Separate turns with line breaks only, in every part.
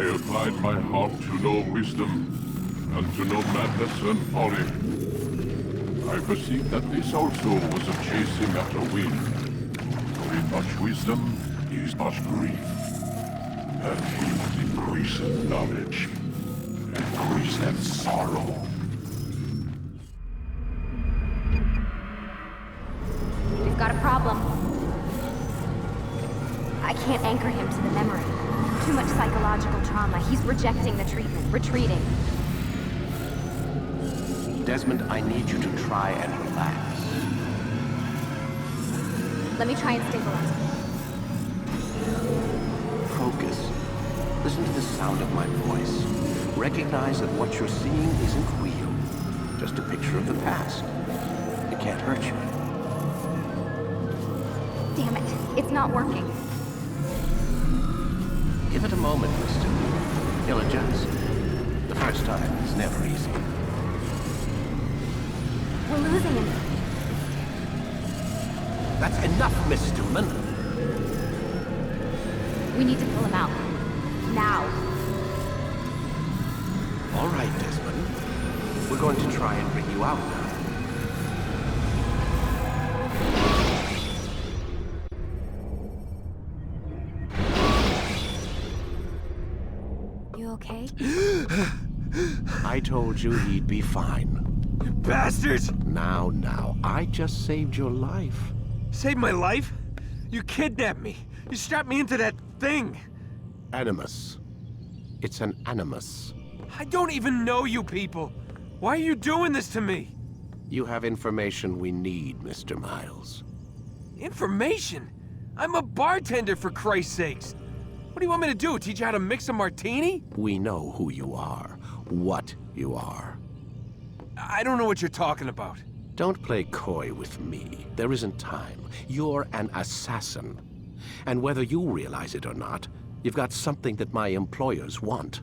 I applied my heart to know wisdom, and to know madness and folly. I perceived that this also was a chasing after wind. For in much wisdom is much grief. And he that increaseth knowledge, increaseth sorrow.
We've got a problem. I can't anchor him to the memory. Too much psychological trauma. He's rejecting the treatment, retreating.
Desmond, I need you to try and relax.
Let me try and stabilize him.
Focus. Listen to the sound of my voice. Recognize that what you're seeing isn't real. Just a picture of the past. It can't hurt you.
Damn it. It's not working.
Give it a moment, mister. He'll adjust. The first time is never easy.
We're losing him.
That's enough, Miss Stillman.
We need to pull him out. Now.
All right, Desmond. We're going to try and bring you out now.
You okay?
I told you he'd be fine.
You bastards!
Now, I just saved your life.
Saved my life? You kidnapped me. You strapped me into that thing.
Animus. It's an animus.
I don't even know you people. Why are you doing this to me?
You have information we need, Mr. Miles.
Information? I'm a bartender, for Christ's sakes. What do you want me to do? Teach you how to mix a martini?
We know who you are, what you are.
I don't know what you're talking about.
Don't play coy with me. There isn't time. You're an assassin. And whether you realize it or not, you've got something that my employers want.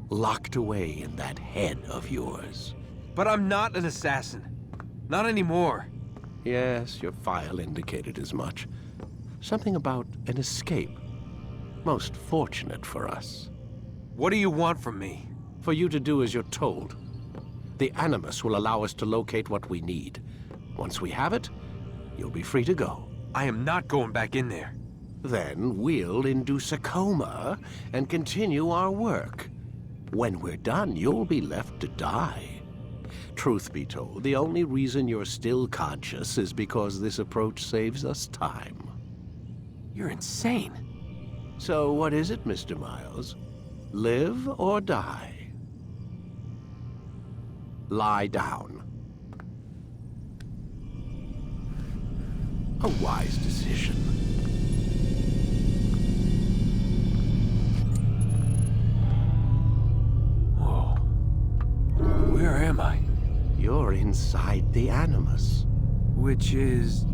Locked away in that head of yours.
But I'm not an assassin. Not anymore.
Yes, your file indicated as much. Something about an escape. Most fortunate for us.
What do you want from me?
For you to do as you're told. The Animus will allow us to locate what we need. Once we have it, you'll be free to go.
I am not going back in there.
Then we'll induce a coma and continue our work. When we're done, you'll be left to die. Truth be told, the only reason you're still conscious is because this approach saves us time.
You're insane.
So what is it, Mr. Miles? Live or die? Lie down. A wise decision.
Whoa. Where am I?
You're inside the Animus.
Which is...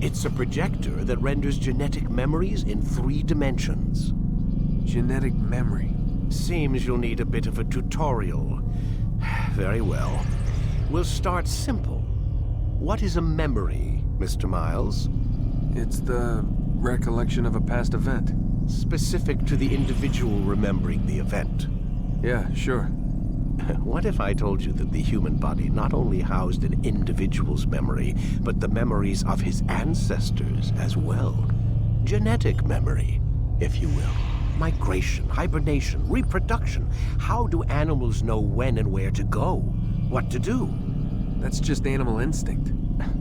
It's a projector that renders genetic memories in 3 dimensions.
genetic memory.
Seems you'll need a bit of a tutorial. Very well. We'll start simple. What is a memory, Mr. Miles?
It's the recollection of a past event.
Specific to the individual remembering the event.
Yeah, sure.
What if I told you that the human body not only housed an individual's memory, but the memories of his ancestors as well? Genetic memory, if you will. Migration, hibernation, reproduction. How do animals know when and where to go? What to do?
That's just animal instinct.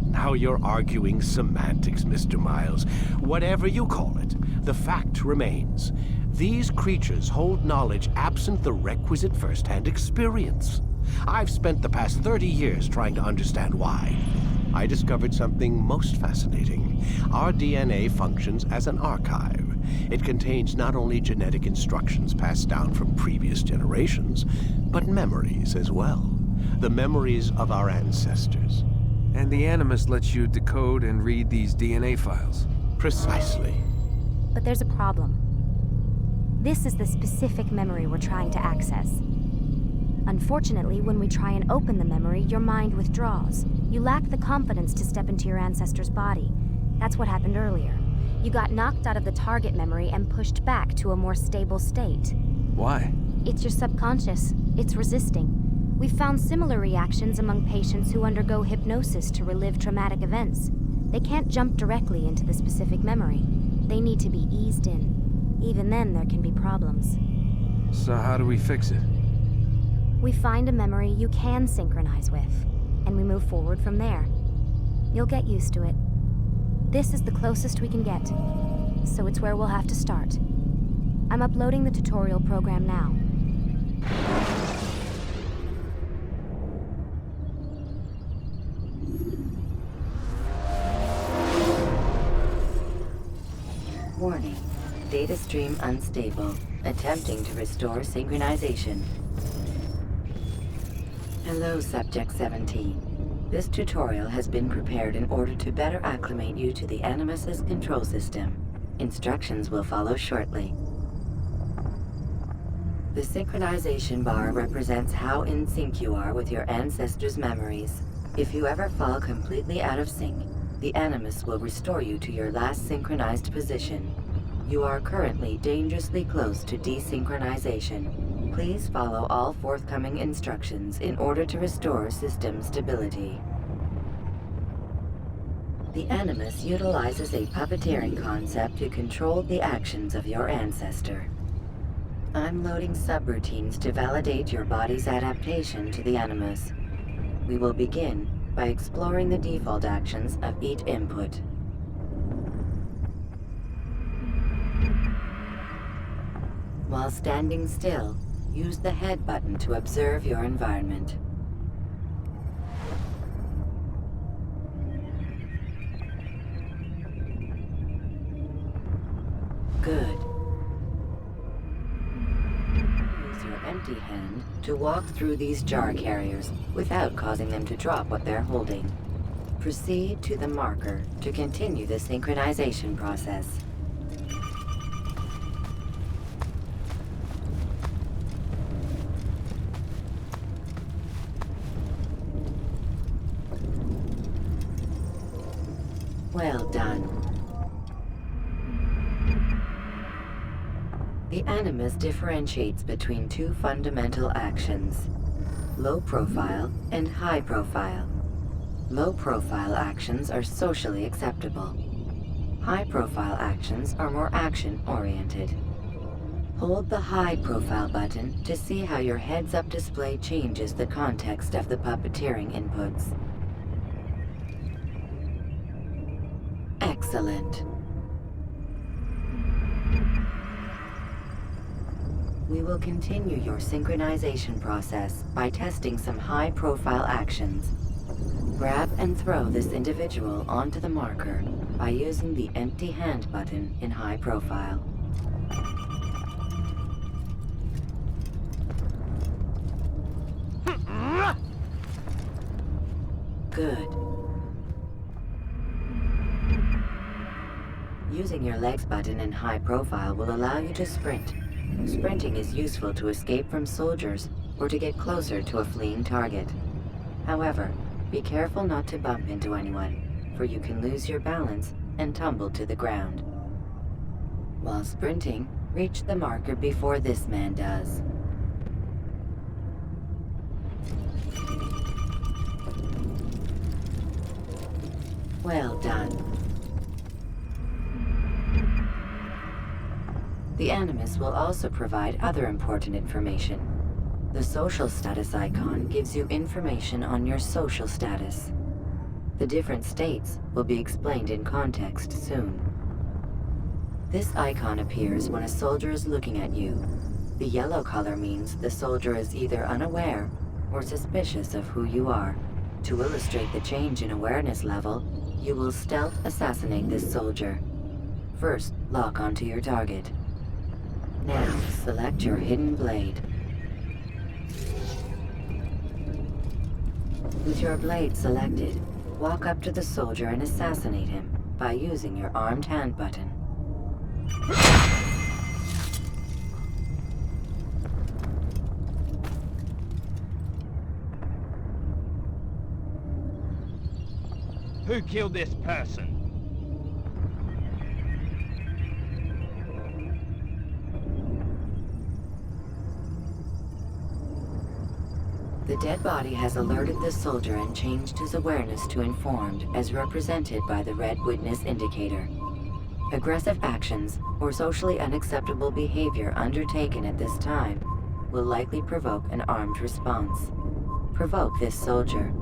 Now you're arguing semantics, Mr. Miles. Whatever you call it, the fact remains. These creatures hold knowledge absent the requisite first-hand experience. I've spent the past 30 years trying to understand why. I discovered something most fascinating. Our DNA functions as an archive. It contains not only genetic instructions passed down from previous generations, but memories as well. The memories of our ancestors.
And the Animus lets you decode and read these DNA files.
Precisely.
But there's a problem. This is the specific memory we're trying to access. Unfortunately, when we try and open the memory, your mind withdraws. You lack the confidence to step into your ancestor's body. That's what happened earlier. You got knocked out of the target memory and pushed back to a more stable state.
Why?
It's your subconscious. It's resisting. We've found similar reactions among patients who undergo hypnosis to relive traumatic events. They can't jump directly into the specific memory. They need to be eased in. Even then, there can be problems.
So how do we fix it?
We find a memory you can synchronize with, and we move forward from there. You'll get used to it. This is the closest we can get, so it's where we'll have to start. I'm uploading the tutorial program now.
Warning. Data stream unstable. Attempting to restore synchronization. Hello, Subject 17. This tutorial has been prepared in order to better acclimate you to the Animus's control system. Instructions will follow shortly. The synchronization bar represents how in sync you are with your ancestors' memories. If you ever fall completely out of sync, the Animus will restore you to your last synchronized position. You are currently dangerously close to desynchronization. Please follow all forthcoming instructions in order to restore system stability. The Animus utilizes a puppeteering concept to control the actions of your ancestor. I'm loading subroutines to validate your body's adaptation to the Animus. We will begin by exploring the default actions of each input. While standing still, use the head button to observe your environment. Good. Use your empty hand to walk through these jar carriers without causing them to drop what they're holding. Proceed to the marker to continue the synchronization process. Well done. The Animus differentiates between two fundamental actions: low profile and high profile. Low profile actions are socially acceptable. High profile actions are more action-oriented. Hold the high profile button to see how your heads-up display changes the context of the puppeteering inputs. Excellent. We will continue your synchronization process by testing some high-profile actions. Grab and throw this individual onto the marker by using the empty hand button in high profile. Good. Using your legs button in high profile will allow you to sprint. Sprinting is useful to escape from soldiers or to get closer to a fleeing target. However, be careful not to bump into anyone, for you can lose your balance and tumble to the ground. While sprinting, reach the marker before this man does. Well done. The Animus will also provide other important information. The social status icon gives you information on your social status. The different states will be explained in context soon. This icon appears when a soldier is looking at you. The yellow color means the soldier is either unaware or suspicious of who you are. To illustrate the change in awareness level, you will stealth assassinate this soldier. First, lock onto your target. Now, select your hidden blade. With your blade selected, walk up to the soldier and assassinate him by using your armed hand button.
Who killed this person?
The dead body has alerted the soldier and changed his awareness to informed, as represented by the red witness indicator. Aggressive actions or socially unacceptable behavior undertaken at this time will likely provoke an armed response. Provoke this soldier.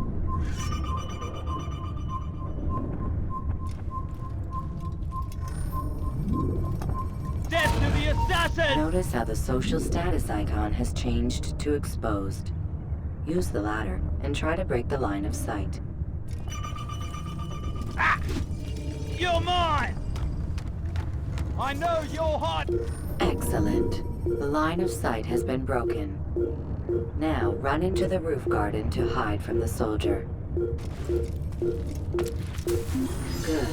Death to the assassin!
Notice how the social status icon has changed to exposed. Use the ladder and try to break the line of sight.
Ah! You're mine! I know you're hot!
Excellent. The line of sight has been broken. Now run into the roof garden to hide from the soldier. Good.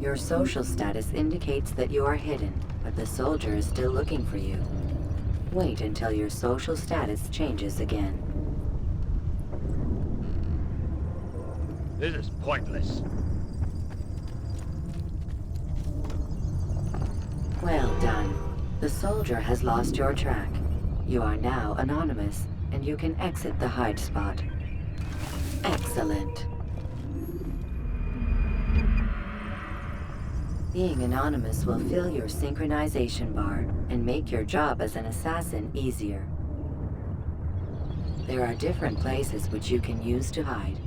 Your social status indicates that you are hidden, but the soldier is still looking for you. Wait until your social status changes again.
This is pointless.
Well done. The soldier has lost your track. You are now anonymous, and you can exit the hide spot. Excellent. Being anonymous will fill your synchronization bar and make your job as an assassin easier. There are different places which you can use to hide.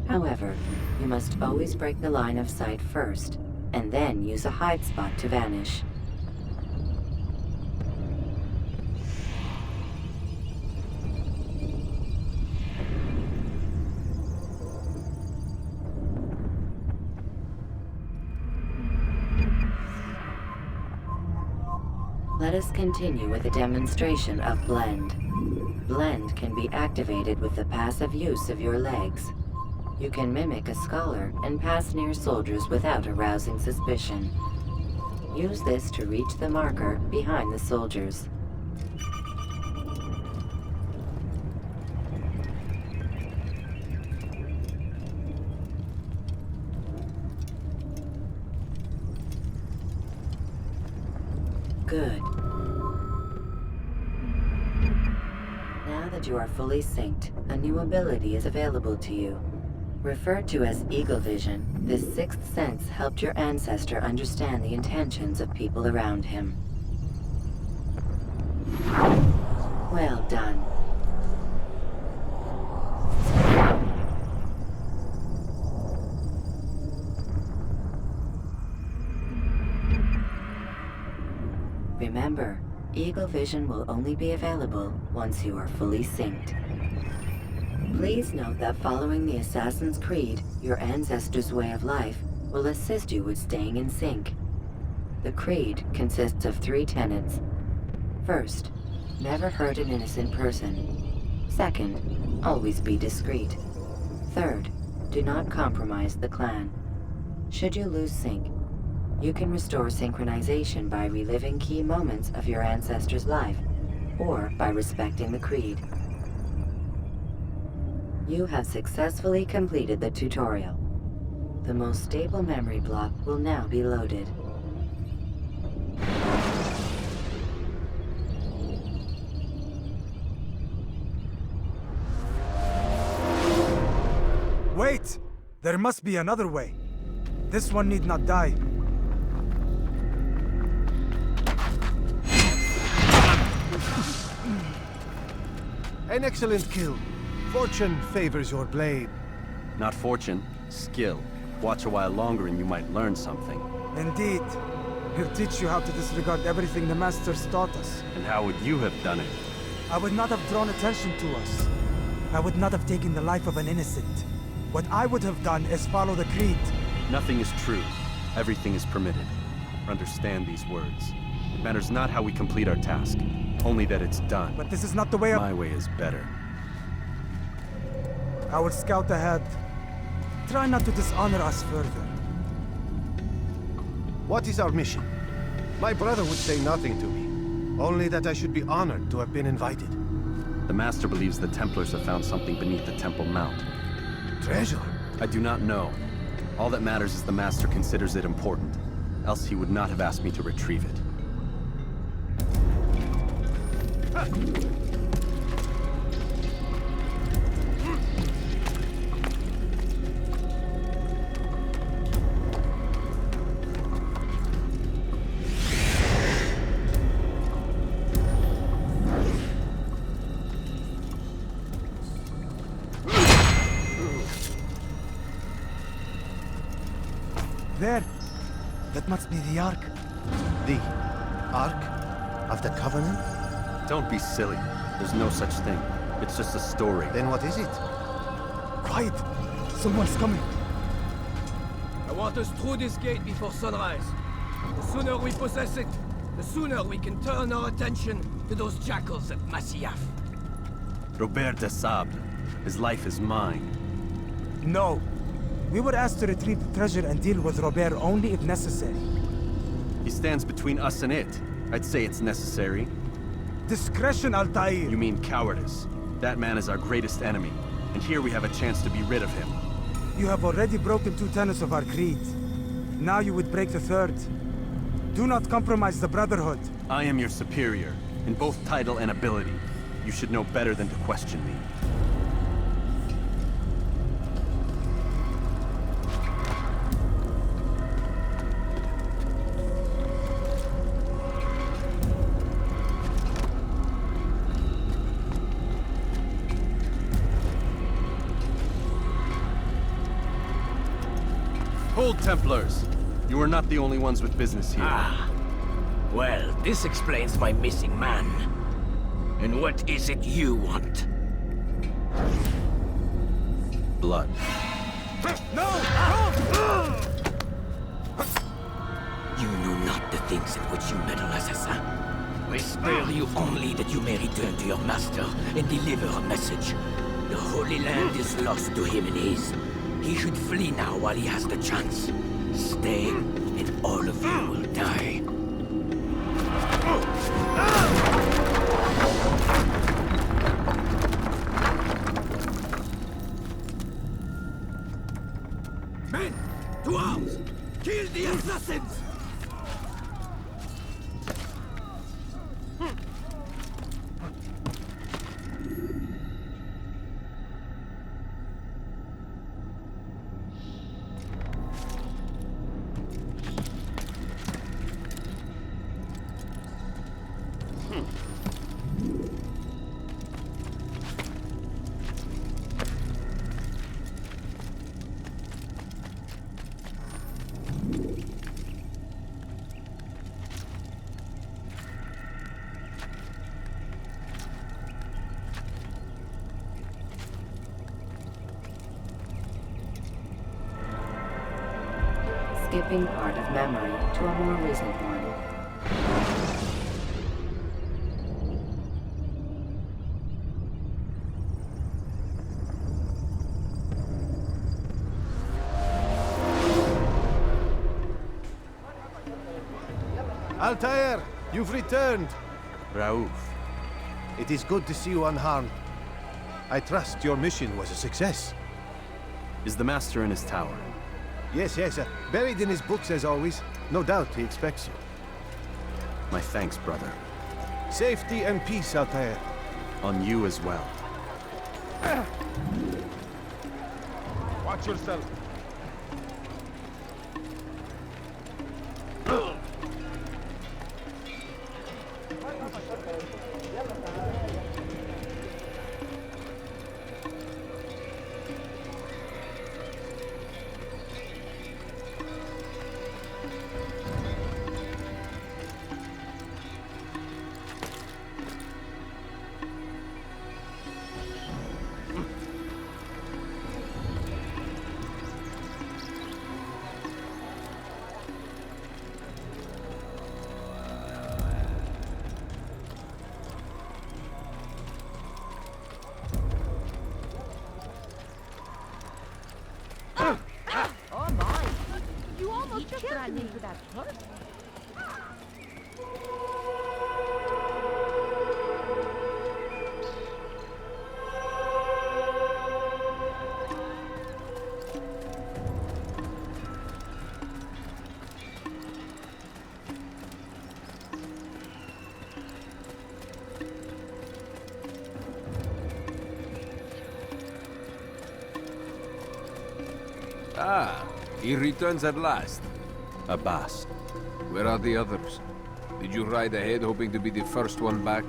However, you must always break the line of sight first, and then use a hide spot to vanish. Let us continue with a demonstration of Blend. Blend can be activated with the passive use of your legs. You can mimic a scholar and pass near soldiers without arousing suspicion. Use this to reach the marker behind the soldiers. Good. Now that you are fully synced, a new ability is available to you. Referred to as Eagle Vision, this sixth sense helped your ancestor understand the intentions of people around him. Well done. Remember, Eagle Vision will only be available once you are fully synced. Please note that following the Assassin's Creed, your ancestors' way of life will assist you with staying in sync. The Creed consists of 3 tenets. First, never hurt an innocent person. Second, always be discreet. Third, do not compromise the clan. Should you lose sync, you can restore synchronization by reliving key moments of your ancestor's life, or by respecting the Creed. You have successfully completed the tutorial. The most stable memory block will now be loaded.
Wait! There must be another way. This one need not die.
An excellent kill. Fortune favors your blade.
Not fortune, skill. Watch a while longer and you might learn something.
Indeed. He'll teach you how to disregard everything the Masters taught us.
And how would you have done it?
I would not have drawn attention to us. I would not have taken the life of an innocent. What I would have done is follow the Creed.
Nothing is true. Everything is permitted. Understand these words. It matters not how we complete our task, only that it's done.
But this is not the way
My way is better.
I will scout ahead. Try not to dishonor us further.
What is our mission? My brother would say nothing to me. Only that I should be honored to have been invited.
The Master believes the Templars have found something beneath the Temple Mount.
Treasure?
I do not know. All that matters is the Master considers it important. Else he would not have asked me to retrieve it.
There. That must be the Ark.
The Ark of the Covenant?
Don't be silly. There's no such thing. It's just a story.
Then what is it?
Quiet! Someone's coming.
I want us through this gate before sunrise. The sooner we possess it, the sooner we can turn our attention to those jackals at Masyaf.
Robert de Sablé. His life is mine.
No. We were asked to retrieve the treasure and deal with Robert only if necessary.
He stands between us and it. I'd say it's necessary.
Discretion, Altaïr!
You mean cowardice. That man is our greatest enemy, and here we have a chance to be rid of him.
You have already broken 2 tenets of our creed. Now you would break the 3rd. Do not compromise the Brotherhood.
I am your superior, in both title and ability. You should know better than to question me. Hold, Templars! You are not the only ones with business here.
Ah. Well, this explains my missing man. And what is it you want?
Blood.
No! You know not the things in which you meddle, Assassin. I spare you only that you may return to your master and deliver a message. The Holy Land is lost to him and his. He should flee now while he has the chance. Stay, and all of you will die. Men, to arms! Kill the assassins!
Skipping part of memory to a more recent one.
Altaïr, you've returned.
Raouf.
It is good to see you unharmed. I trust your mission was a success.
Is the Master in his tower?
Yes, buried in his books as always. No doubt he expects you.
My thanks, brother.
Safety and peace, Altaïr.
On you as well.
Watch yourself.
Ah, he returns at last.
Abbas.
Where are the others? Did you ride ahead hoping to be the first one back?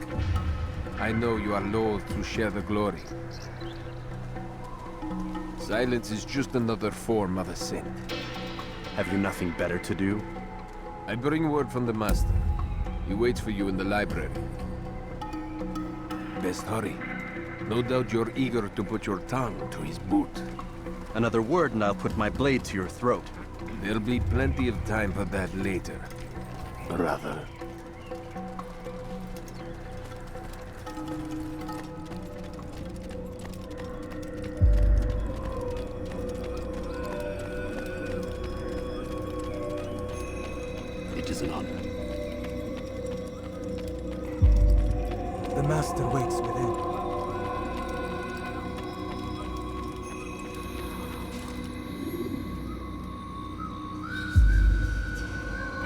I know you are loath to share the glory. Silence is just another form of a sin.
Have you nothing better to do?
I bring word from the Master. He waits for you in the library. Best hurry. No doubt you're eager to put your tongue to his boot.
Another word and I'll put my blade to your throat.
There'll be plenty of time for that later, brother.
It is an honor.
The Master waits within.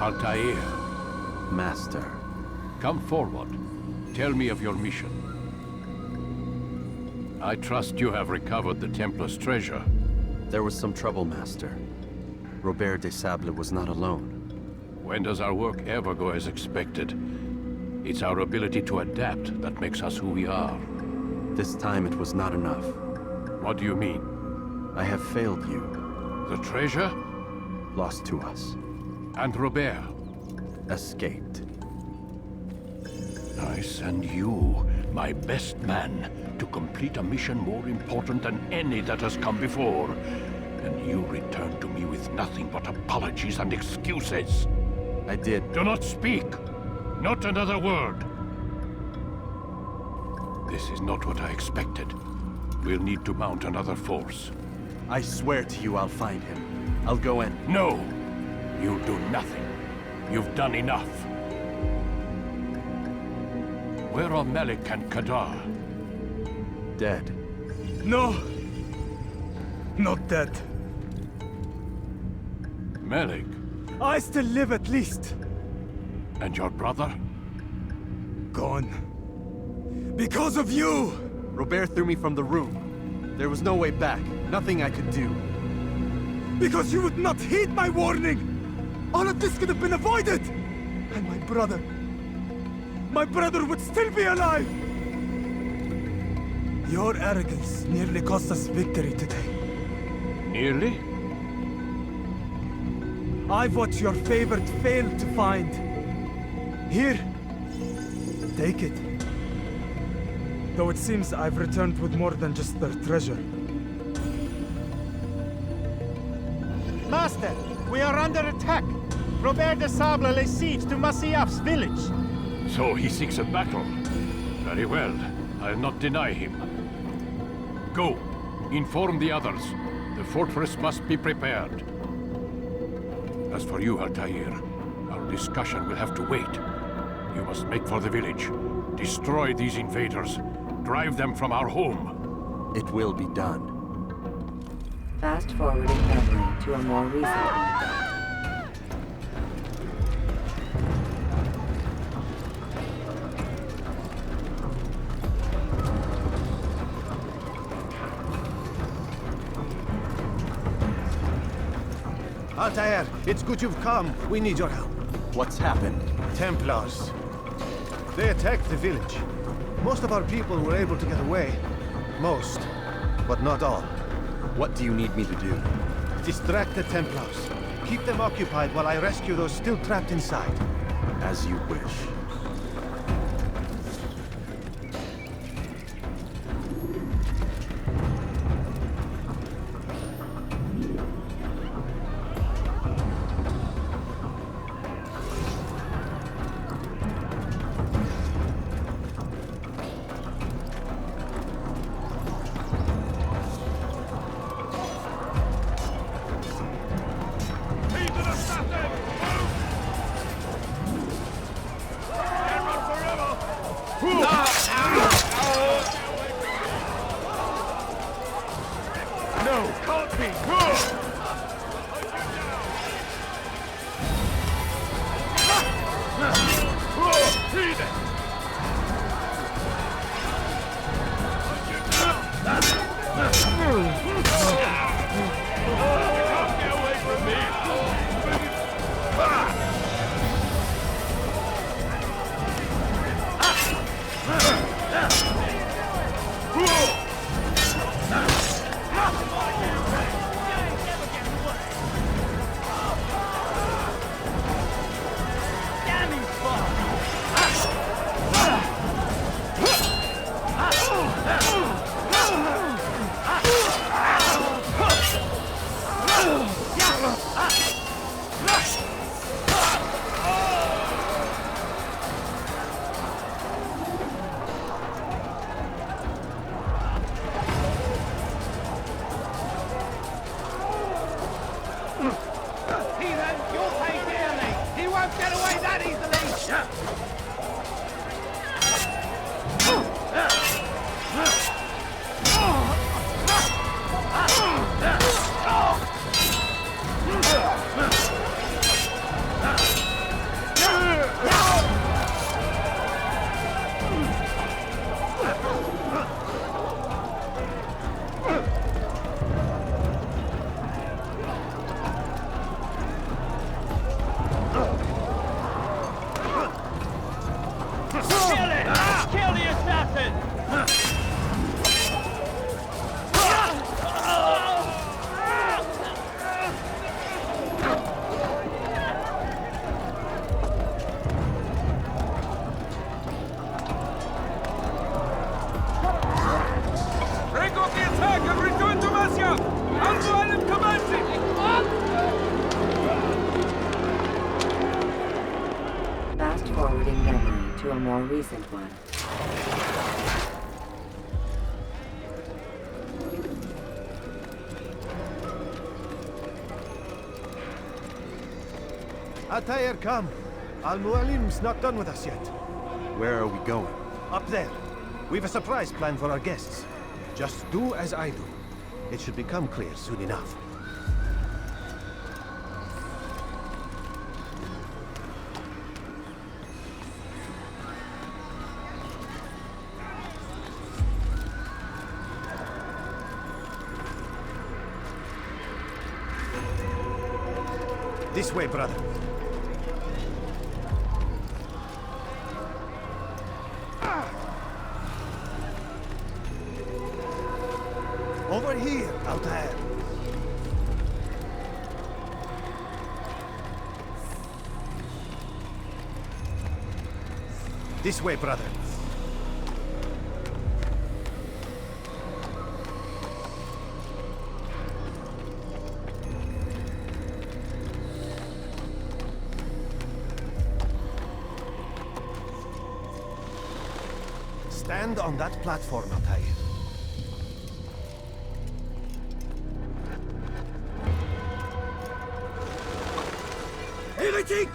Altaïr,
Master.
come forward. Tell me of your mission. I trust you have recovered the Templar's treasure.
There was some trouble, Master. Robert de Sablé was not alone.
When does our work ever go as expected? It's our ability to adapt that makes us who we are.
This time it was not enough.
What do you mean?
I have failed you.
The treasure?
Lost to us.
And Robert?
Escaped.
I send you, my best man, to complete a mission more important than any that has come before. And you return to me with nothing but apologies and excuses.
I did.
Do not speak! Not another word! This is not what I expected. We'll need to mount another force.
I swear to you I'll find him. I'll go in.
No! You'll do nothing. You've done enough. Where are Malik and Kadar?
Dead.
No! Not dead.
Malik?
I still live at least.
And your brother?
Gone. Because of you!
Robert threw me from the room. There was no way back. Nothing I could do.
Because you would not heed my warning! All of this could have been avoided! And my brother would still be alive! Your arrogance nearly cost us victory today.
Nearly?
I've what your favorite failed to find. Here, take it. Though it seems I've returned with more than just their treasure.
Master, we are under attack. Robert de Sablé lays siege to Masyaf's village.
So he seeks a battle. Very well. I'll not deny him. Go. Inform the others. The fortress must be prepared. As for you, Altaïr, our discussion will have to wait. You must make for the village. Destroy these invaders. Drive them from our home.
It will be done.
Fast-forwarding memory to a more recent one.
Altaïr, it's good you've come. We need your help.
What's happened?
Templars. They attacked the village. Most of our people were able to get away. Most, but not all.
What do you need me to do?
Distract the Templars. Keep them occupied while I rescue those still trapped inside.
As you wish.
Forwarding memory to a more recent one.
Altaïr, come. Mualim's not done with us yet.
Where are we going?
Up there. We've a surprise plan for our guests. Just do as I do. It should become clear soon enough. This way, brother. Over here, Altaïr. This way, brother. Stand on that platform, Altaïr.
Heretic!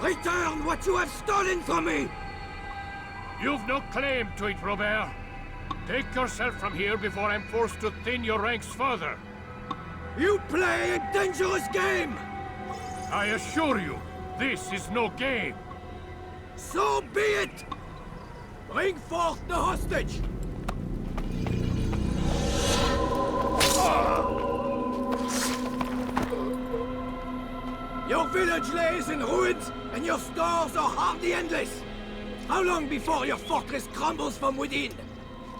Return what you have stolen from me!
You've no claim to it, Robert. Take yourself from here before I'm forced to thin your ranks further.
You play a dangerous game!
I assure you, this is no game.
So be it! Bring forth the hostage! Your village lays in ruins, and your stores are hardly endless. How long before your fortress crumbles from within?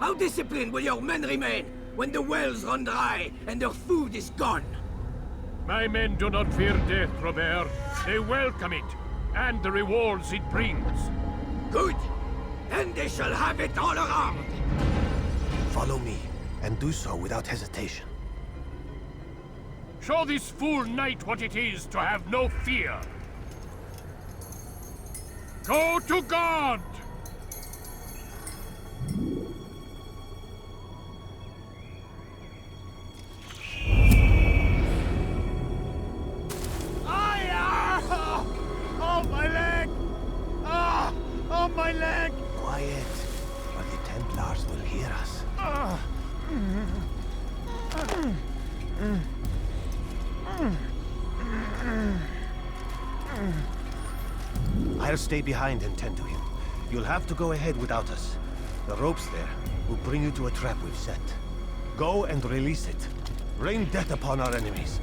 How disciplined will your men remain when the wells run dry and their food is gone?
My men do not fear death, Robert. They welcome it, and the rewards it brings.
Good. Then they shall have it all around.
Follow me, and do so without hesitation.
Show this fool knight what it is to have no fear. Go to God!
Oh, my leg! Ah! Oh, my leg!
Quiet, or the Templars will hear us. I'll stay behind and tend to him. You'll have to go ahead without us. The ropes there will bring you to a trap we've set. Go and release it. Rain death upon our enemies.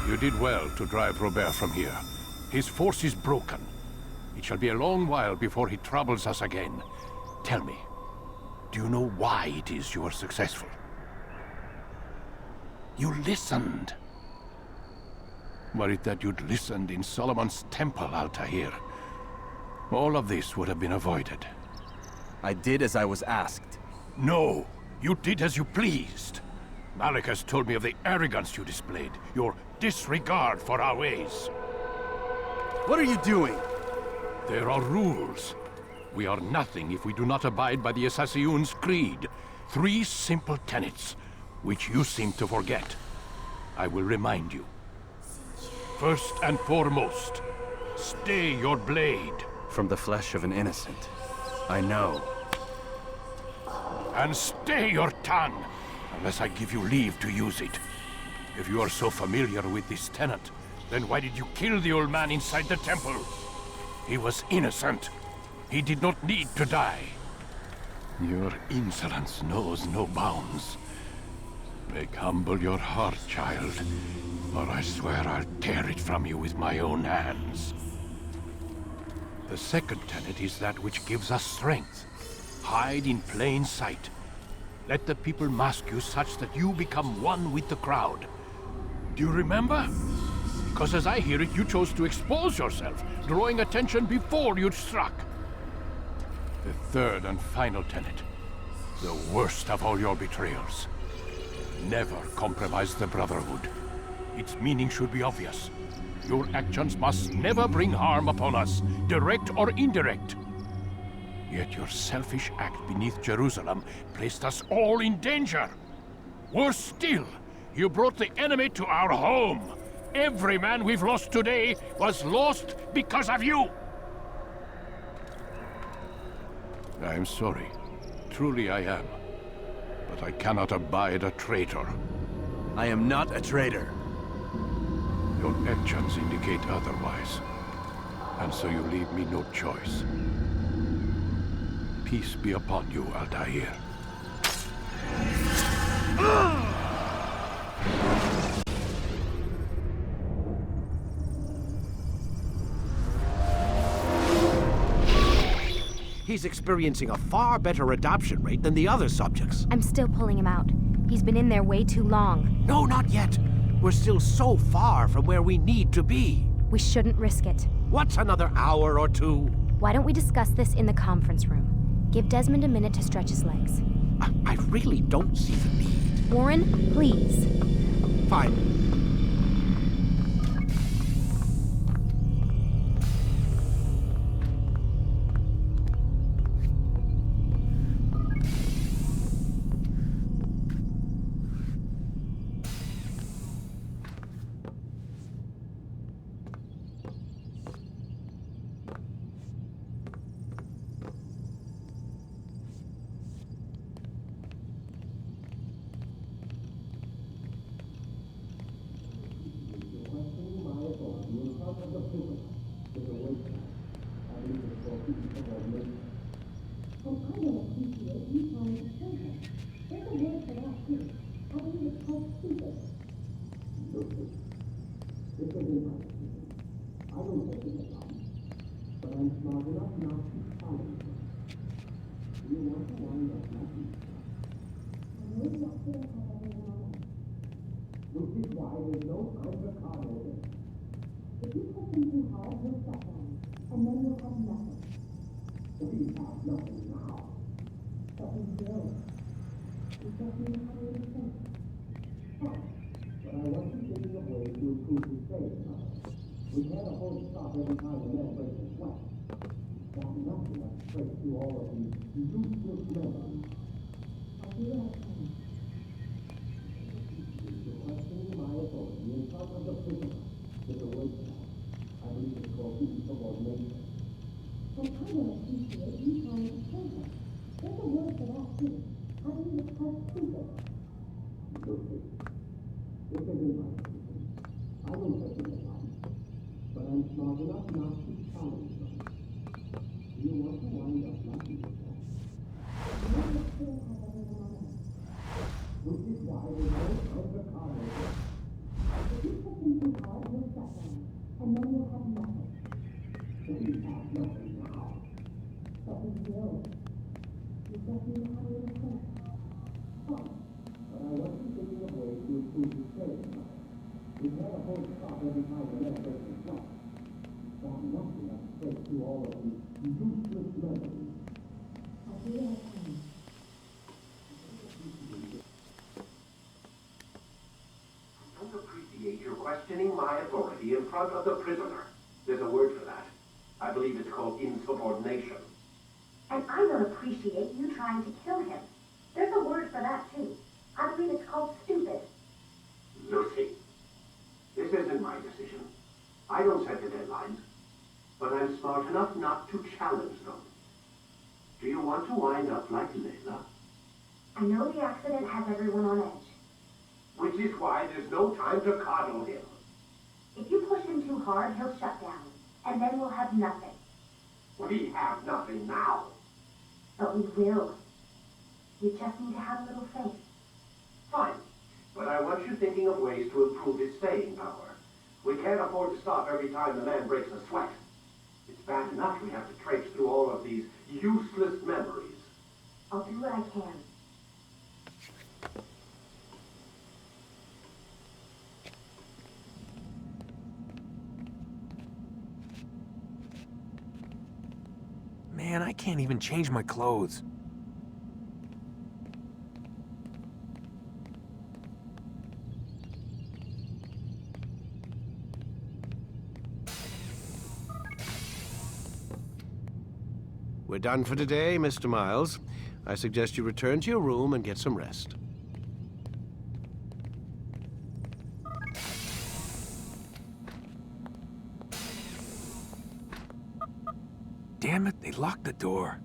You did well to drive Robert from here. His force is broken. It shall be a long while before he troubles us again. Tell me, do you know why it is you were successful? You listened. Were it that you'd listened in Solomon's temple, Altaïr, all of this would have been avoided.
I did as I was asked.
No, You did as you pleased. Malik has told me of the arrogance you displayed, your disregard for our ways.
What are you doing?
There are rules. We are nothing if we do not abide by the Assassin's creed. 3 simple tenets, which you seem to forget. I will remind you. First and foremost, stay your blade.
From the flesh of an innocent. I know.
And stay your tongue, unless I give you leave to use it. If you are so familiar with this tenet, then why did you kill the old man inside the temple? He was innocent. He did not need to die. Your insolence knows no bounds. Make humble your heart, child, or I swear I'll tear it from you with my own hands. The second tenet is that which gives us strength. Hide in plain sight. Let the people mask you such that you become one with the crowd. Do you remember? Because as I hear it, you chose to expose yourself, drawing attention before you'd struck. The third and final tenet. The worst of all your betrayals. Never compromise the Brotherhood. Its meaning should be obvious. Your actions must never bring harm upon us, direct or indirect. Yet your selfish act beneath Jerusalem placed us all in danger. Worse still, you brought the enemy to our home. Every man we've lost today was lost because of you. I'm sorry. Truly I am. But I cannot abide a traitor.
I am not a traitor.
Your actions indicate otherwise. And so you leave me no choice. Peace be upon you, Altaïr.
He's experiencing a far better adoption rate than the other subjects.
I'm still pulling him out. He's been in there way too long.
No, not yet. We're still so far from where we need to be.
We shouldn't risk it.
What's another hour or 2?
Why don't we discuss this in the conference room? Give Desmond a minute to stretch his legs.
I really don't see the need.
Warren, please.
Fine.
authority in front of the prisoner. There's a word for that. I believe it's called insubordination.
And I don't appreciate you trying to kill him. There's a word for that, too. I believe it's called stupid.
Lucy, this isn't my decision. I don't set the deadlines. But I'm smart enough not to challenge them. Do you want to wind up like Layla?
I know the accident has everyone on edge.
Which is why there's no time to coddle him.
If you push him too hard, he'll shut down. And then we'll have nothing.
We have nothing now.
But we will. You just need to have a little faith.
Fine. But I want you thinking of ways to improve his staying power. We can't afford to stop every time the man breaks a sweat. It's bad enough we have to traipse through all of these useless memories.
I'll do what I can.
Man, I can't even change my clothes.
We're done for today, Mr. Miles. I suggest you return to your room and get some rest.
Damn it, they locked the door.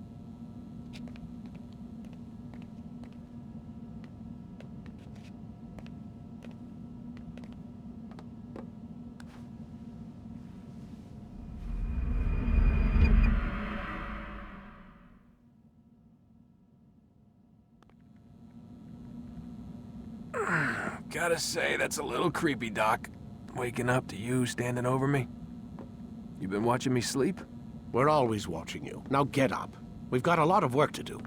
Gotta say, that's a little creepy, Doc. Waking up to you standing over me. You been watching me sleep?
We're always watching you. Now get up. We've got a lot of work to do.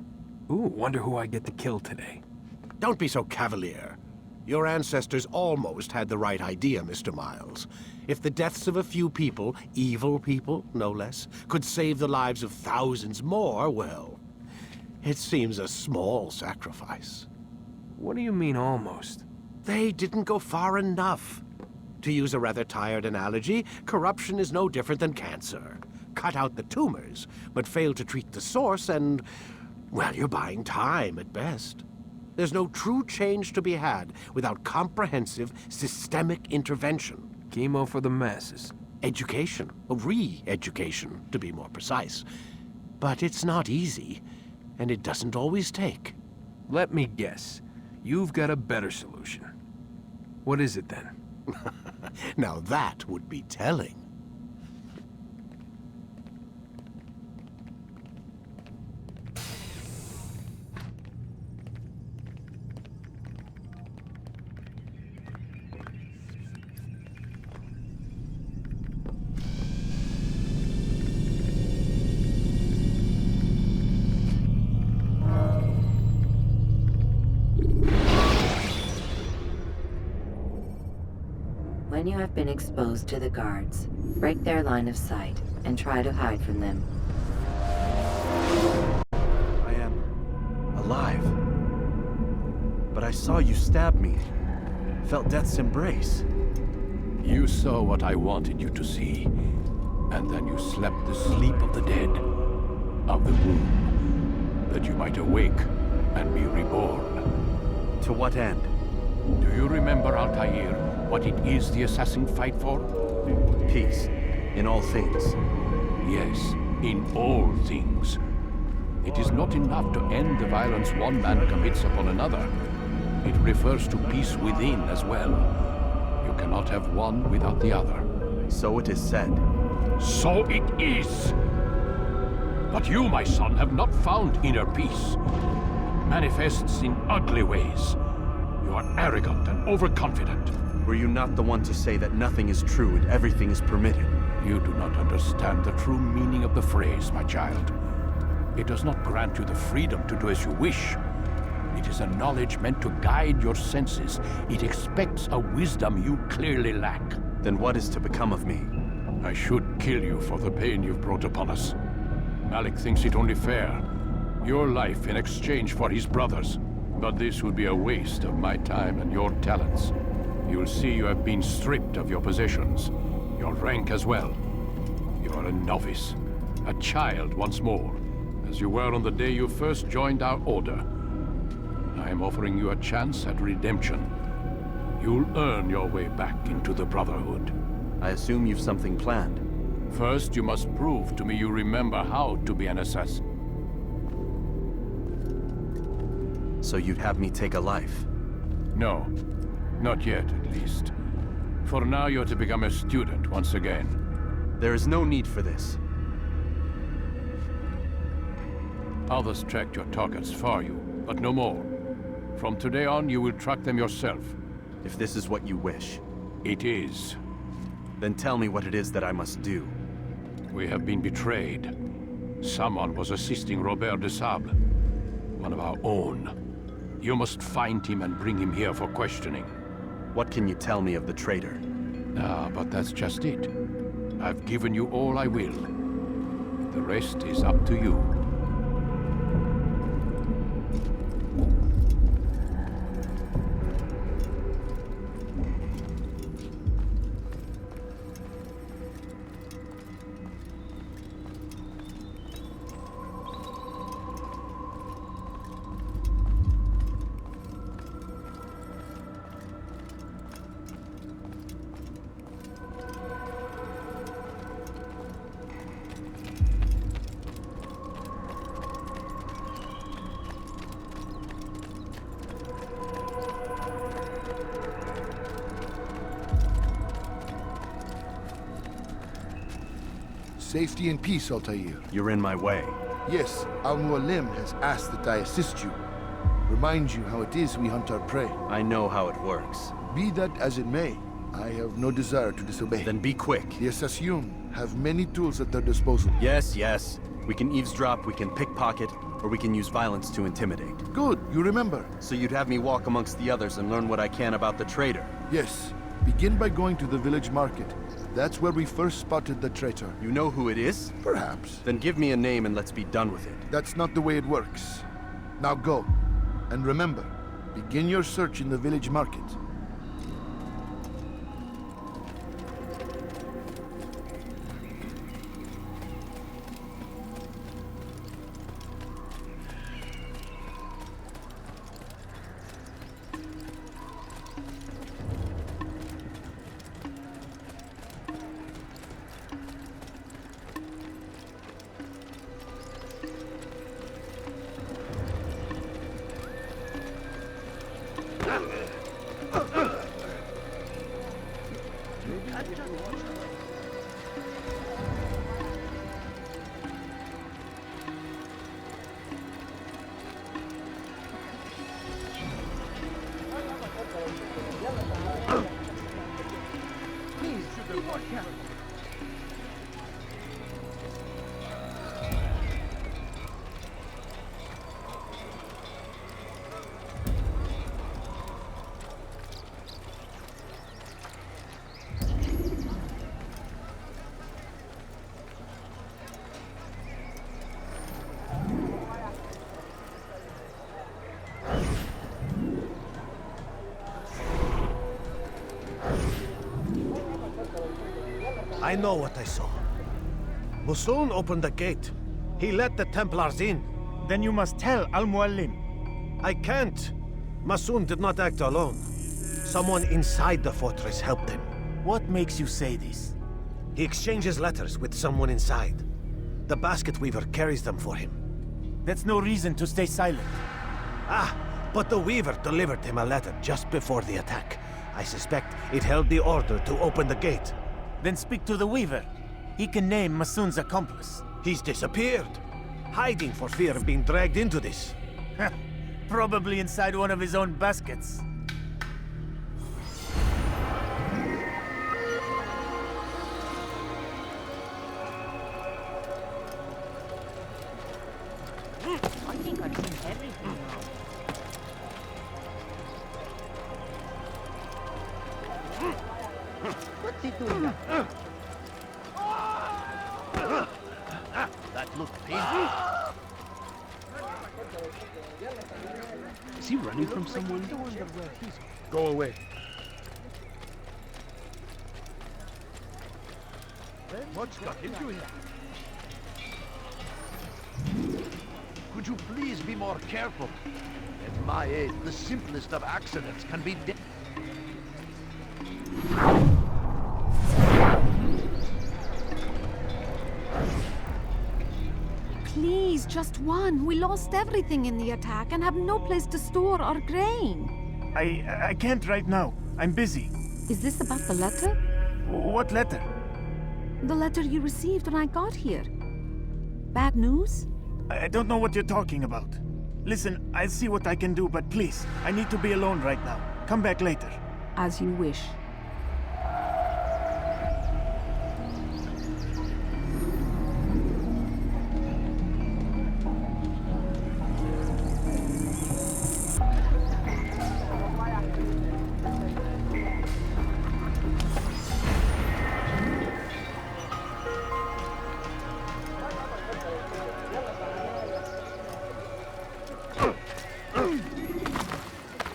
Ooh, wonder who I get to kill today.
Don't be so cavalier. Your ancestors almost had the right idea, Mr. Miles. If the deaths of a few people, evil people, no less, could save the lives of thousands more, well, it seems a small sacrifice.
What do you mean, almost?
They didn't go far enough. To use a rather tired analogy, corruption is no different than cancer. Cut out the tumors, but fail to treat the source and, well, you're buying time at best. There's no true change to be had without comprehensive, systemic intervention.
Chemo for the masses.
Education, re-education, to be more precise. But it's not easy, and it doesn't always take.
Let me guess. You've got a better solution. What is it, then?
Now that would be telling.
When you have been exposed to the guards, break their line of sight and try to hide from them.
I am alive. But I saw you stab me. Felt death's embrace.
You saw what I wanted you to see, and then you slept the sleep of the dead, of the womb, that you might awake and be reborn.
To what end?
Do you remember, Altaïr, what it is the assassins fight for?
Peace. In all things.
Yes, in all things. It is not enough to end the violence one man commits upon another. It refers to peace within as well. You cannot have one without the other.
So it is said.
So it is! But you, my son, have not found inner peace. It manifests in ugly ways. You are arrogant and overconfident.
Were you not the one to say that nothing is true and everything is permitted?
You do not understand the true meaning of the phrase, my child. It does not grant you the freedom to do as you wish. It is a knowledge meant to guide your senses. It expects a wisdom you clearly lack.
Then what is to become of me?
I should kill you for the pain you've brought upon us. Malik thinks it only fair. Your life in exchange for his brother's. But this would be a waste of my time and your talents. You'll see you have been stripped of your possessions.
Your rank as well. You are a novice. A child once more, as you were on the day you first joined our order. I am offering you a chance at redemption. You'll earn your way back into the Brotherhood.
I assume you've something planned.
First, you must prove to me you remember how to be an assassin.
So you'd have me take a life?
No. Not yet, at least. For now, you're to become a student once again.
There is no need for this.
Others tracked your targets for you, but no more. From today on, you will track them yourself.
If this is what you wish.
It is.
Then tell me what it is that I must do.
We have been betrayed. Someone was assisting Robert de Sablé, one of our own. You must find him and bring him here for questioning.
What can you tell me of the traitor?
Ah, but that's just it. I've given you all I will. The rest is up to you.
Safety and peace, Altaïr.
You're in my way.
Yes, Mualim has asked that I assist you. Remind you how it is we hunt our prey.
I know how it works.
Be that as it may, I have no desire to disobey.
Then be quick.
The Assassin have many tools at their disposal.
Yes, yes. We can eavesdrop, we can pickpocket, or we can use violence to intimidate.
Good, you remember.
So you'd have me walk amongst the others and learn what I can about the traitor?
Yes. Begin by going to the village market. That's where we first spotted the traitor.
You know who it is?
Perhaps.
Then give me a name and let's be done with it.
That's not the way it works. Now go. And remember, begin your search in the village market.
I know what I saw. Mualim opened the gate. He let the Templars in.
Then you must tell Mualim.
I can't. Mualim did not act alone. Someone inside the fortress helped him.
What makes you say this?
He exchanges letters with someone inside. The basket weaver carries them for him.
That's no reason to stay silent.
Ah, but the weaver delivered him a letter just before the attack. I suspect it held the order to open the gate.
Then speak to the weaver. He can name Mualim's accomplice.
He's disappeared. Hiding for fear of being dragged into this.
Probably inside one of his own baskets.
I think I've seen everything now. What's he doing now?
That looked painful.
Is he running from someone?
Go away.
What's got into him?
Could you please be more careful? At my age, the simplest of accidents can be
Please, just one. We lost everything in the attack and have no place to store our grain.
I can't right now. I'm busy.
Is this about the letter?
What letter?
The letter you received when I got here. Bad news?
I don't know what you're talking about. Listen, I'll see what I can do, but please, I need to be alone right now. Come back later.
As you wish.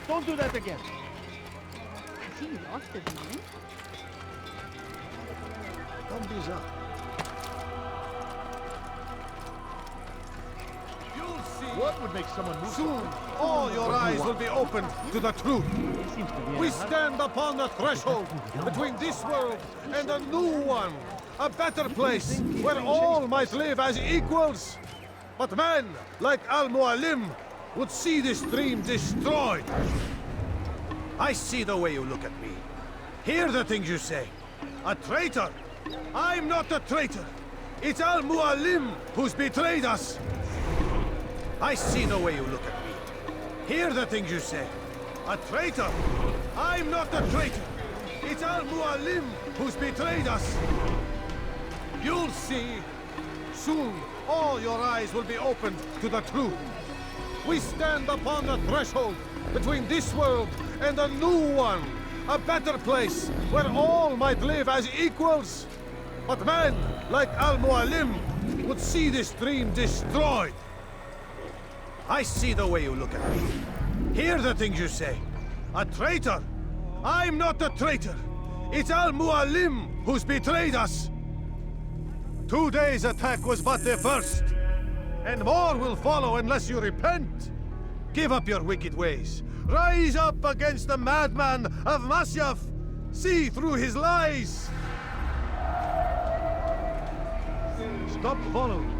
Don't do that again.
Has he lost his mind?
Don't be so.
You'll see.
What would make someone move?
Soon, all your eyes will be opened to the truth. We stand upon the threshold between this world and a new one. A better place where all might live as equals. But man, like Mualim, would see this dream destroyed. I see the way you look at me. Hear the things you say. A traitor? I'm not a traitor. It's Mualim who's betrayed us. I see the way you look at me. Hear the things you say. A traitor? I'm not a traitor. It's Mualim who's betrayed us. You'll see. Soon, all your eyes will be opened to the truth. We stand upon the threshold between this world and a new one. A better place where all might live as equals. But man, like Mualim, would see this dream destroyed. I see the way you look at me. Hear the things you say. A traitor? I'm not a traitor. It's Mualim who's betrayed us. Today's attack was but the first. And more will follow unless you repent. Give up your wicked ways. Rise up against the madman of Masyaf. See through his lies. Stop following.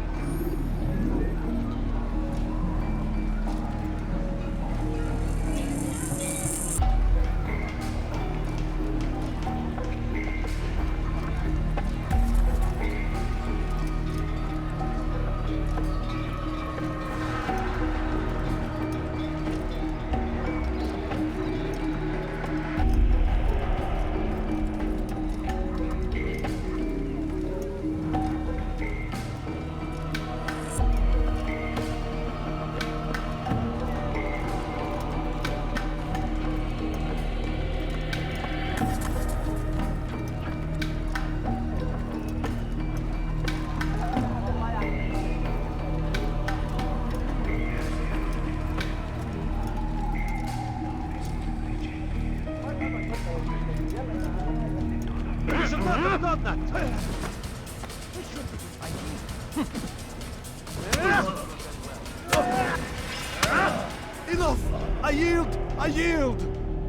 Enough! I yield! I yield!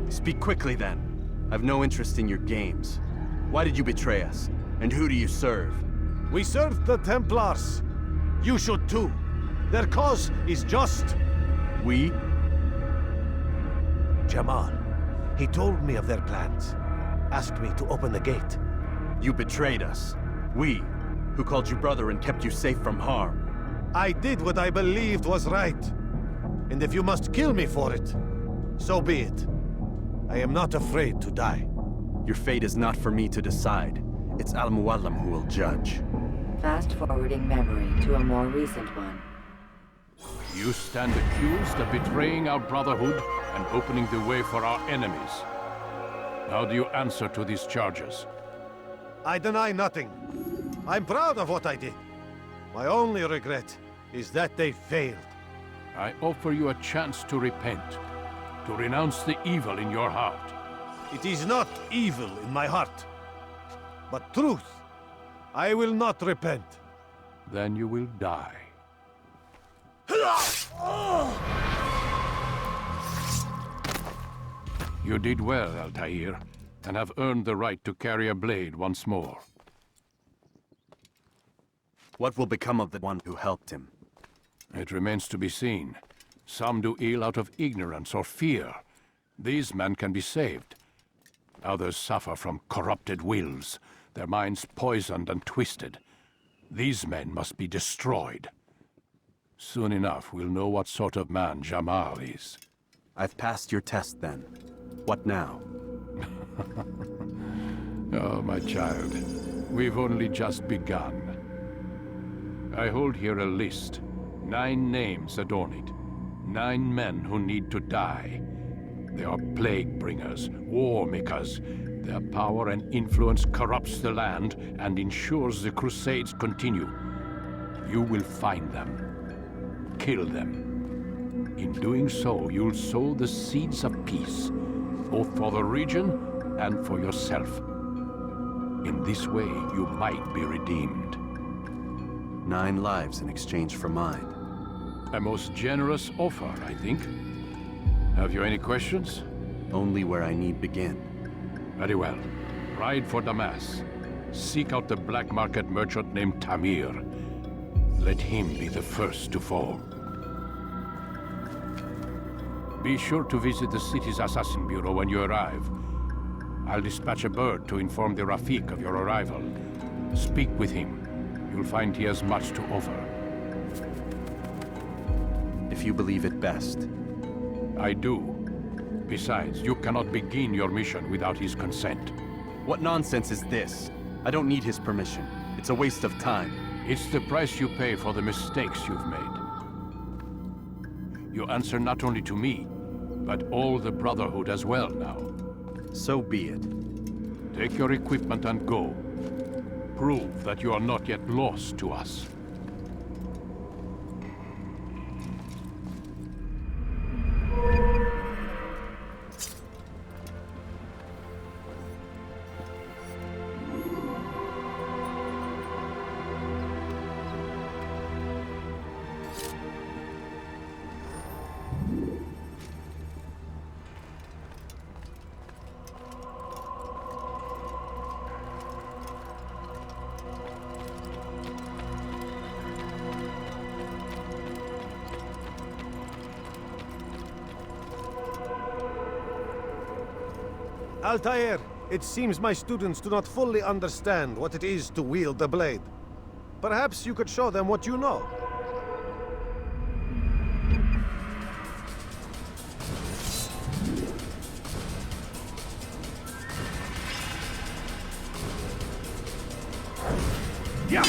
Speak quickly then. I've no interest in your games. Why did you betray us? And who do you serve?
We serve the Templars. You should too. Their cause is just.
We?
Jamal. He told me of their plans. Asked me to open the gate.
You betrayed us. We, who called you brother and kept you safe from harm.
I did what I believed was right. And if you must kill me for it, so be it. I am not afraid to die.
Your fate is not for me to decide. It's Mualim who will judge.
Fast-forwarding memory to a more recent one.
You stand accused of betraying our Brotherhood and opening the way for our enemies. How do you answer to these charges?
I deny nothing. I'm proud of what I did. My only regret is that they failed.
I offer you a chance to repent, to renounce the evil in your heart.
It is not evil in my heart, but truth. I will not repent.
Then you will die. You did well, Altaïr, and have earned the right to carry a blade once more.
What will become of the one who helped him?
It remains to be seen. Some do ill out of ignorance or fear. These men can be saved. Others suffer from corrupted wills, their minds poisoned and twisted. These men must be destroyed. Soon enough, we'll know what sort of man Jamal is.
I've passed your test, then. What now?
Oh, my child. We've only just begun. I hold here a list. 9 names adorn it. 9 men who need to die. They are plague bringers, war makers. Their power and influence corrupts the land and ensures the Crusades continue. You will find them. Kill them. In doing so, you'll sow the seeds of peace, both for the region and for yourself. In this way, you might be redeemed.
9 lives in exchange for mine.
A most generous offer, I think. Have you any questions?
Only where I need begin.
Very well. Ride for Damas. Seek out the black market merchant named Tamir. Let him be the first to fall. Be sure to visit the city's assassin bureau when you arrive. I'll dispatch a bird to inform the Rafiq of your arrival. Speak with him. You'll find he has much to offer.
If you believe it best.
I do. Besides, you cannot begin your mission without his consent.
What nonsense is this? I don't need his permission. It's a waste of time.
It's the price you pay for the mistakes you've made. You answer not only to me, but all the Brotherhood as well now.
So be it.
Take your equipment and go. Prove that you are not yet lost to us.
Altaïr, it seems my students do not fully understand what it is to wield the blade. Perhaps you could show them what you know.
Yeah!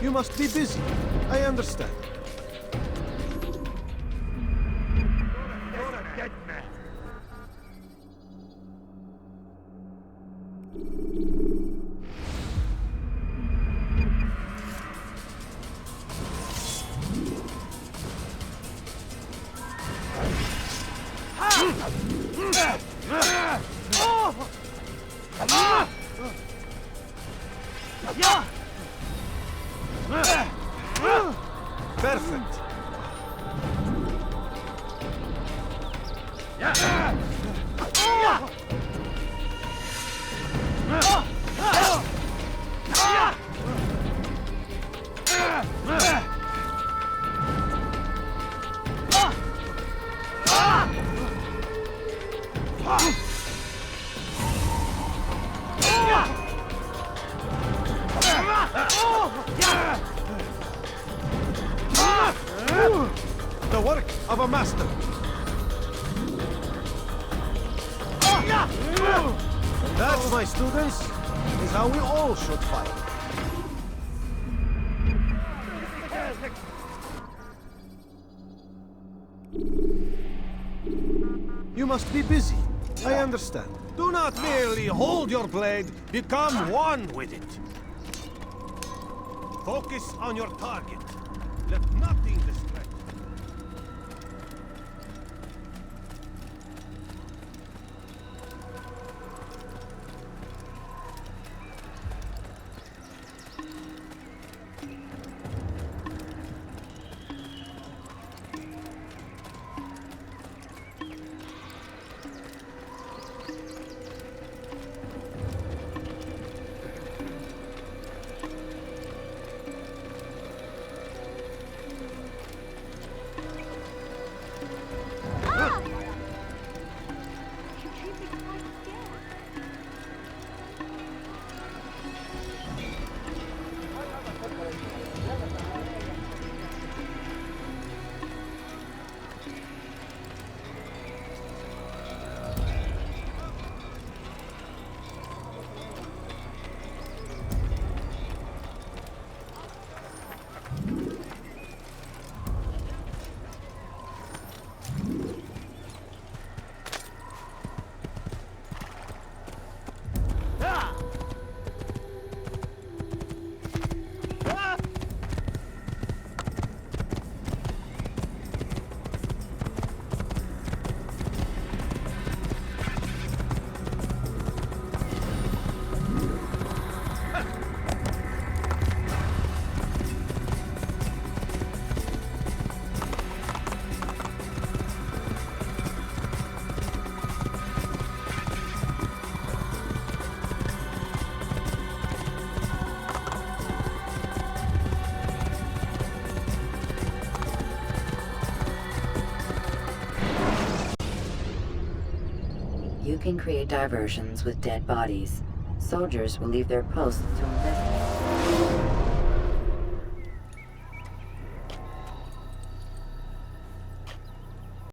You must be busy. I understand.
Yeah!
The work of a master. And that, my students, is how we all should fight. You must be busy. I understand. Do not merely hold your blade, become one with it. Focus on your target. Let nothing distract you.
You can create diversions with dead bodies. Soldiers will leave their posts to investigate.